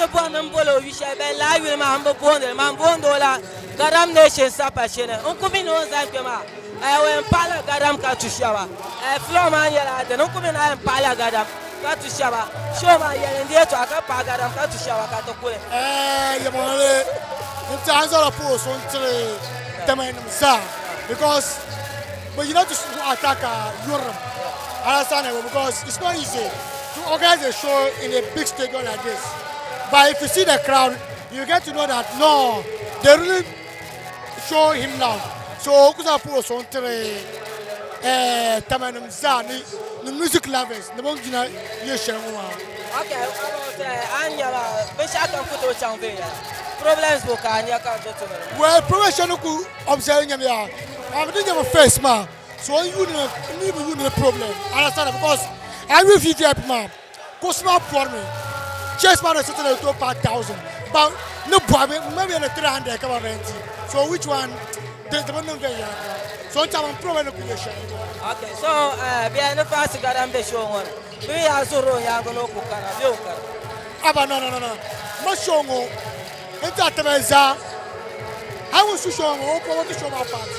bonan bolo wisha be la wi ma ambo bondo la garam nation sapashene on kumi no zanke ma we pala garam ka tushaba flow man yala de on kumi na pala garam ka tushaba show ma yele ndiye to aka pa garam ka tushaba ka to kule ye monale in terms of the post on the because but you know to Ataaka Europe understand because it's not easy to organize a show in a big stadium like this. But if you see the crowd, you get to know that no, they really show him love. So kuza post on the music lovers, the ones you share. Okay, Anya, Bishaka Kuto Chanvea. Problems book Anya can't do to well, professional could observe him. I'm doing your face, man. So you need a problem. Understand? Because I will feed you, man. Cosmo for me. Chess man is sitting at 2,000. But no problem, maybe on a 300 come rent. So which one? The one there. So I'm problem creation. Okay, so behind the past got on the show one. We are so wrong, Yango Kukana. Aba no. Mashongo. Enta I was to show to show my part.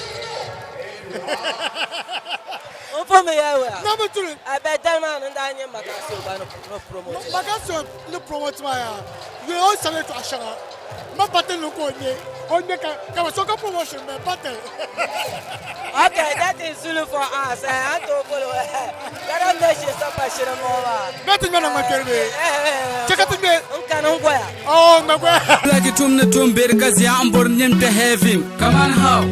For me, Number 2. I bet that man and Daniel Macasso no promote. Macasso no promote my. You all sell it to Ashara. My button look on me. On make a soccer promotion, my button. Okay, that is ZULU for us. I don't follow. That nation stop by Shiramova. Nothing on my baby. Check out me. Uncanongoya. Oh, my God. Like it to the tomb, because I'm born to have him. Come on, how?